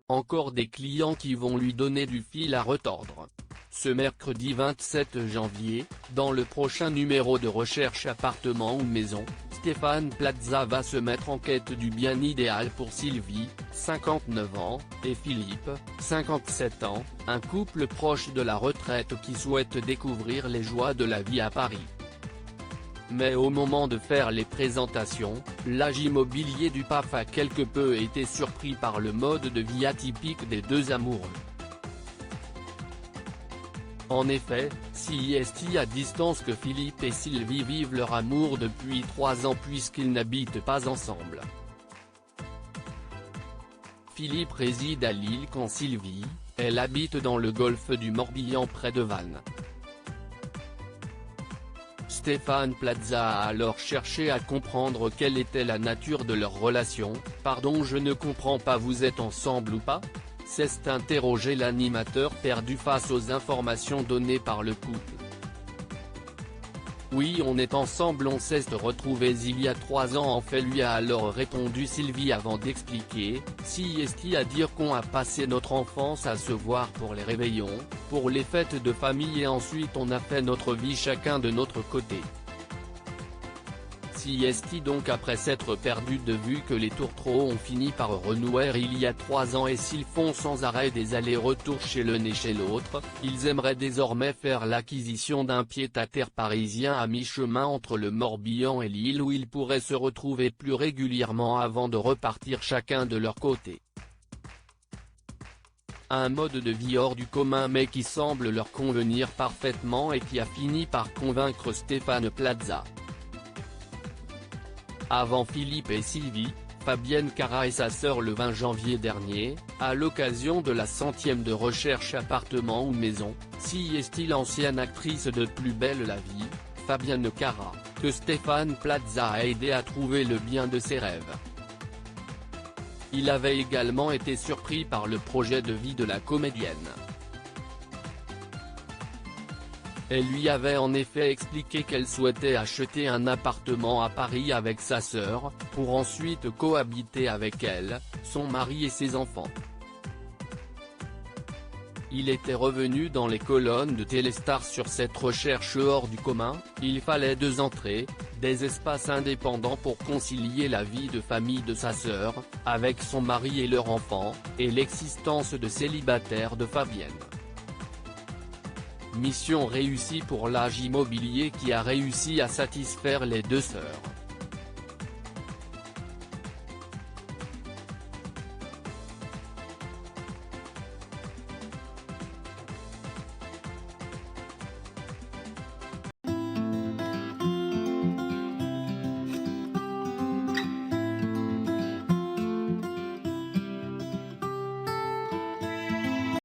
encore des clients qui vont lui donner du fil à retordre. Ce mercredi 27 janvier, dans le prochain numéro de Recherche appartement ou maison, Stéphane Plaza va se mettre en quête du bien idéal pour Sylvie, 59 ans, et Philippe, 57 ans, un couple proche de la retraite qui souhaite découvrir les joies de la vie à Paris. Mais au moment de faire les présentations, l'agent immobilier du PAF a quelque peu été surpris par le mode de vie atypique des deux amoureux. En effet, si est à distance que Philippe et Sylvie vivent leur amour depuis 3 ans puisqu'ils n'habitent pas ensemble. Philippe réside à Lille quand Sylvie, elle habite dans le golfe du Morbihan près de Vannes. Stéphane Plaza a alors cherché à comprendre quelle était la nature de leur relation. « Pardon, je ne comprends pas, vous êtes ensemble ou pas ?» s'est interrogé l'animateur perdu face aux informations données par le couple. « Oui, on est ensemble, on s'est retrouvés il y a 3 ans en fait, lui a alors répondu Sylvie avant d'expliquer, si est à dire qu'on a passé notre enfance à se voir pour les réveillons, pour les fêtes de famille et ensuite on a fait notre vie chacun de notre côté. Si est donc après s'être perdu de vue que les tourtereaux ont fini par renouer il y a 3 ans et s'ils font sans arrêt des allers-retours chez l'un et chez l'autre, ils aimeraient désormais faire l'acquisition d'un pied-à-terre parisien à mi-chemin entre le Morbihan et Lille où ils pourraient se retrouver plus régulièrement avant de repartir chacun de leur côté. Un mode de vie hors du commun mais qui semble leur convenir parfaitement et qui a fini par convaincre Stéphane Plaza. Avant Philippe et Sylvie, Fabienne Cara et sa sœur le 20 janvier dernier, à l'occasion de la 100e de Recherche appartement ou maison, si est l'ancienne actrice de Plus belle la vie, Fabienne Cara, que Stéphane Plaza a aidé à trouver le bien de ses rêves. Il avait également été surpris par le projet de vie de la comédienne. Elle lui avait en effet expliqué qu'elle souhaitait acheter un appartement à Paris avec sa sœur, pour ensuite cohabiter avec elle, son mari et ses enfants. Il était revenu dans les colonnes de Téléstar sur cette recherche hors du commun. Il fallait 2 entrées, des espaces indépendants pour concilier la vie de famille de sa sœur, avec son mari et leur enfant, et l'existence de célibataire de Fabienne. Mission réussie pour l'agent immobilier qui a réussi à satisfaire les deux sœurs.